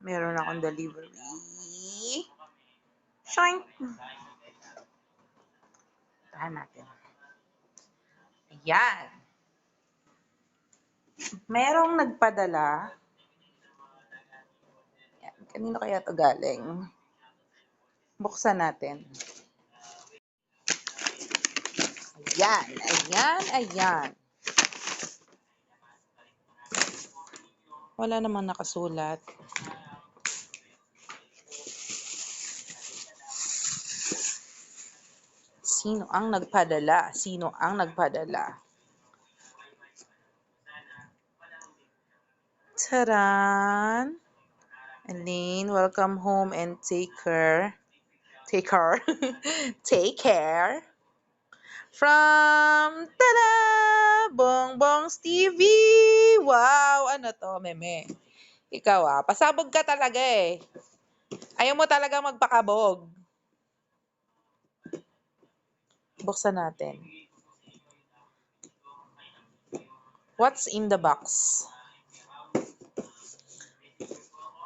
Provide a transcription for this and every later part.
Meron akong delivery. Shoink! Tahan natin. Ayan. Merong nagpadala. Ayan. Kanino kaya ito galing? Buksan natin. Ayan, ayan, ayan. Wala namang nakasulat. Sino ang nagpadala? Sino ang nagpadala? Taran! Elaine, welcome home and take care. Take care. Take care. From tada! Bongbong's TV! Wow! Ano to, meme? Ikaw pasabog ka talaga eh. Ayaw mo talaga magpakabog. Buksan natin. What's in the box?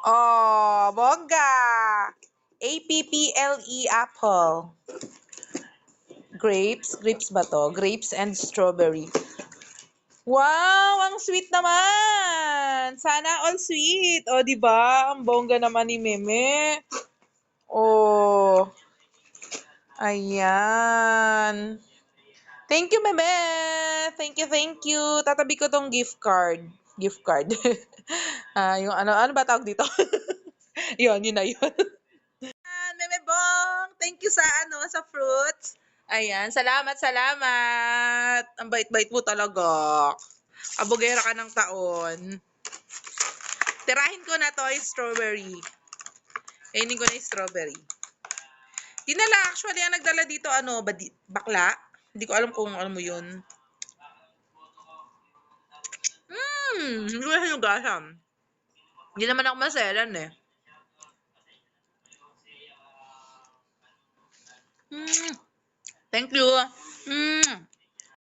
Oh, bongga! APPLE apple. Grapes. Grapes ba to? Grapes and strawberry. Wow! Ang sweet naman! Sana all sweet. O, diba? Ang bongga naman ni Meme. Oh. Ayan. Thank you, Meme. Thank you, thank you. Tatabi ko tong gift card. Gift card. Yung ano ba tawag dito? yun na yun. Meme Bong, thank you sa sa fruits. Ayan, salamat. Ang bait-bait mo talaga. Abogera ka ng taon. Tirahin ko na to yung strawberry. Kainin ko na yung strawberry. Dinala, actually, ang nagdala dito, bakla. Hindi ko alam kung ano mo yun. Hindi ko na hinugasan. Hindi naman ako maselan eh. Thank you.